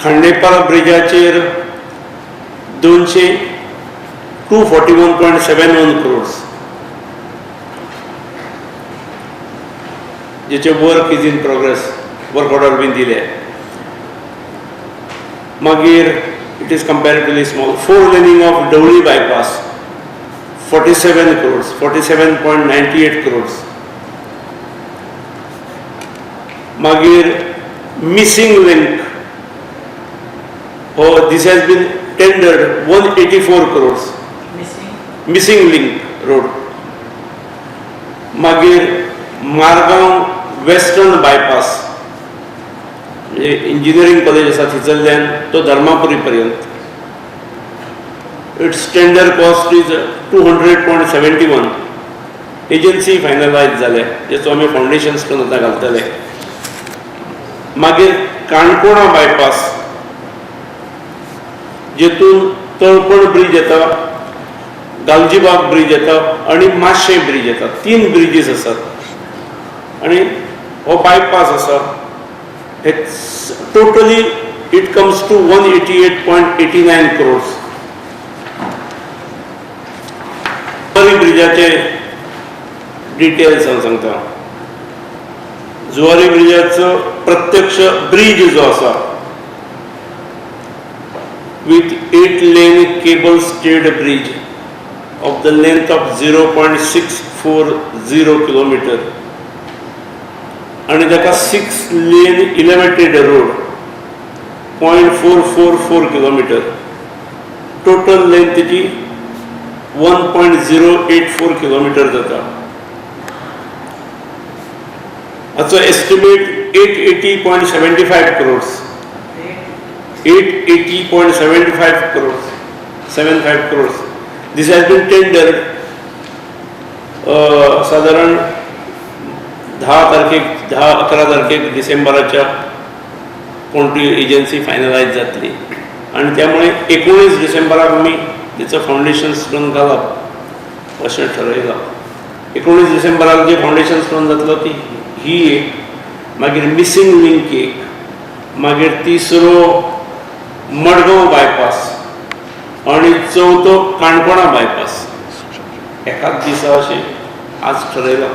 खांडेपार ब्रिजाचेर 241.71 crores जेचे work is in progress, work order been दिले. मागीर it is comparatively small. 4 laning of Dhavali bypass 47 crores, 47.98 crores. मागीर missing link हो this has been tendered 184 crores. Missing link road. मागीर Margao western bypass म्हणजे engineering college आसा थंयसरल्यान तो धर्मापुरी पर्यंत. It's tender cost is 200.71. Agency finalise जाले जेचो आमी फाउंडेशन स्टोन आतां घालतले. मागीर काणकोणा बायपास जेतून तळपण ब्रिज येता, गालजीबाग ब्रिज येता आणि माशें ब्रिज येता. 3 ब्रिजीस आसात आणि हो बायपास आसा. Totally it comes to 188.89 crores. Zuari ब्रिजाचे डिटेल्स हांव सांगता. जुवारी ब्रिजाचो प्रत्यक्ष ब्रिज जो आसा with 8 lane cable stayed bridge of the length of 0.640 kilometer and ताका 6 lane elevated road 0.444 kilometer. total length जी 1.084 kilometer जाता. हाचो estimate 880.75 crores. 880.75 crores. 75 crores. This has been tendered साधारण 10-11 तारखेक डिसेंबराच्या कोणती एजन्सी फायनलायज जातली आणि त्यामुळे 19 डिसेंबराक आमी तिचं फाउंडेशन स्टोन घालप अशें ठरयलां. 19 डिसेंबराक जे फाउंडेशन स्टोन जातलो ती ही एक, मागीर मिसिंग लिंक एक, मागीर तिसरो मडगांव बायपास आणि चवथो काणकोणा बायपास एकाच दिसा अशें आज ठरयलां.